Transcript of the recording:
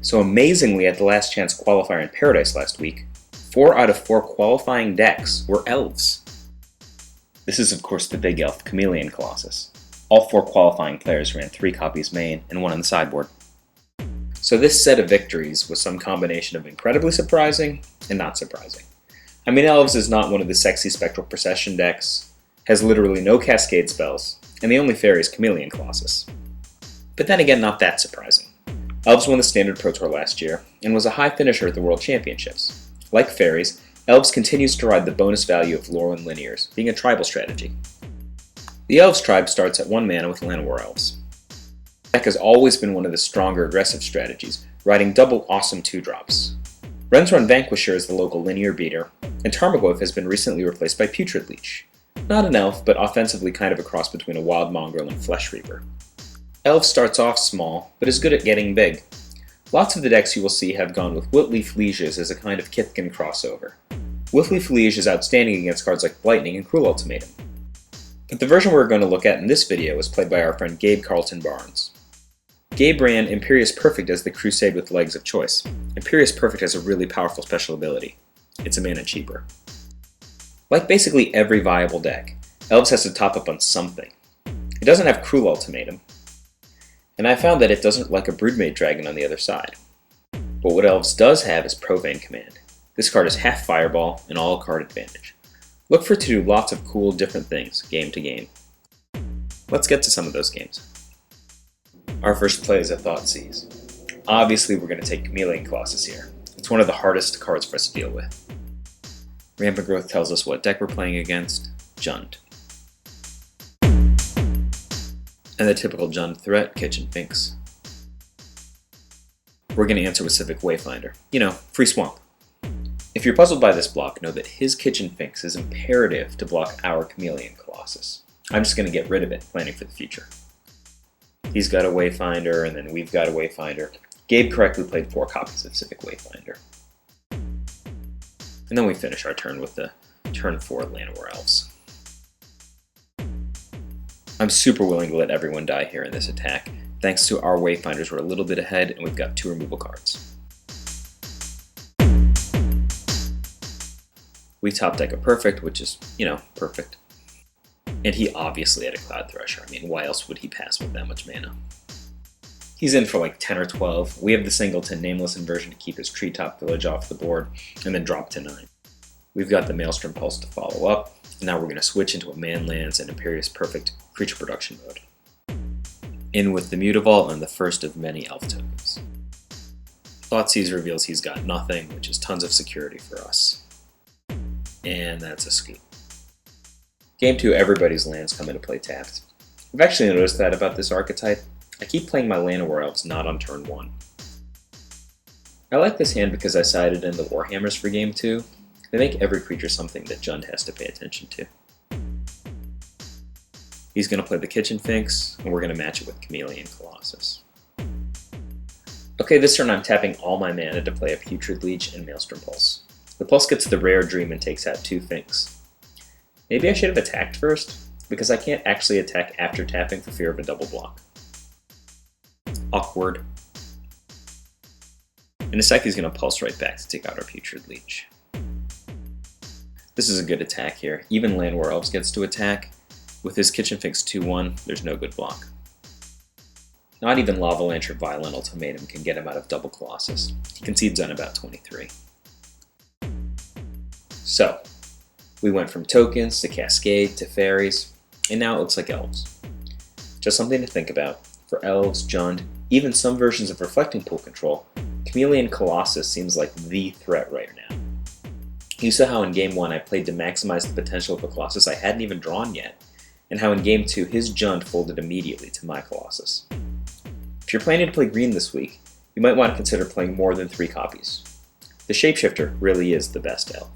So amazingly, at the last chance qualifier in Paradise last week, 4 out of 4 qualifying decks were Elves. This is of course the Big Elf Chameleon Colossus. All 4 qualifying players ran 3 copies main and 1 on the sideboard. So this set of victories was some combination of incredibly surprising and not surprising. I mean, Elves is not one of the sexy Spectral Procession decks, has literally no Cascade spells, and the only fairy is Chameleon Colossus. But then again, not that surprising. Elves won the Standard Pro Tour last year, and was a high finisher at the World Championships. Like fairies, Elves continues to ride the bonus value of Lorwyn Linears, being a tribal strategy. The Elves tribe starts at 1 mana with Llanowar Elves. The deck has always been one of the stronger aggressive strategies, riding double awesome 2-drops. Rensrun Vanquisher is the local linear beater, and Tarmogoyf has been recently replaced by Putrid Leech. Not an elf, but offensively kind of a cross between a Wild Mongrel and Flesh Reaper. Elf starts off small, but is good at getting big. Lots of the decks you will see have gone with Wiltleaf Lieges as a kind of Kithkin crossover. Wiltleaf Liege is outstanding against cards like Blightning and Cruel Ultimatum. But the version we're going to look at in this video was played by our friend Gabe Carleton-Barnes. Gabe ran Imperious Perfect as the Crusade with legs of choice. Imperious Perfect has a really powerful special ability. It's a mana cheaper. Like basically every viable deck, Elves has to top up on something. It doesn't have Cruel Ultimatum, and I found that it doesn't like a Broodmate Dragon on the other side. But what Elves does have is Profane Command. This card is half Fireball and all card advantage. Look for it to do lots of cool different things, game to game. Let's get to some of those games. Our first play is a Thoughtseize. Obviously we're going to take Chameleon Colossus here. It's one of the hardest cards for us to deal with. Rampant Growth tells us what deck we're playing against, Jund. And the typical Jund threat, Kitchen Finks. We're going to answer with Civic Wayfinder. You know, free swamp. If you're puzzled by this block, know that his Kitchen Finks is imperative to block our Chameleon Colossus. I'm just going to get rid of it, planning for the future. He's got a Wayfinder, and then we've got a Wayfinder. Gabe correctly played 4 copies of Civic Wayfinder. And then we finish our turn with the turn 4 Llanowar Elves. I'm super willing to let everyone die here in this attack, thanks to our Wayfinders we're a little bit ahead and we've got 2 removal cards. We top deck a Perfect, which is, perfect. And he obviously had a Cloud Thresher. I mean, why else would he pass with that much mana? He's in for like 10 or 12. We have the singleton Nameless Inversion to keep his Treetop Village off the board, and then drop to 9. We've got the Maelstrom Pulse to follow up, and now we're going to switch into a Man Lands and Imperious Perfect creature production mode. In with the Mutavault and the first of many elf tokens. Thoughtseize reveals he's got nothing, which is tons of security for us. And that's a scoop. Game 2, everybody's lands come into play tapped. I've actually noticed that about this archetype. I keep playing my Llanowar Elves not on turn 1. I like this hand because I sided in the Warhammers for Game 2. They make every creature something that Jund has to pay attention to. He's going to play the Kitchen Finks, and we're going to match it with Chameleon Colossus. Okay, this turn I'm tapping all my mana to play a Putrid Leech and Maelstrom Pulse. The Pulse gets the rare Dream and takes out 2 Finks. Maybe I should have attacked first, because I can't actually attack after tapping for fear of a double block. Awkward. In a sec he's going to Pulse right back to take out our Putrid Leech. This is a good attack here. Even Llanowar Elves gets to attack. With his Kitchen Finks 2-1, there's no good block. Not even Lavalanche or Violent Ultimatum can get him out of double Colossus. He concedes on about 23. So, we went from tokens to Cascade to fairies, and now it looks like Elves. Just something to think about. For Elves, Jund, even some versions of Reflecting Pool control, Chameleon Colossus seems like the threat right now. You saw how in Game 1 I played to maximize the potential of a Colossus I hadn't even drawn yet, and how in Game 2 his Jund folded immediately to my Colossus. If you're planning to play green this week, you might want to consider playing more than 3 copies. The Shapeshifter really is the best elf.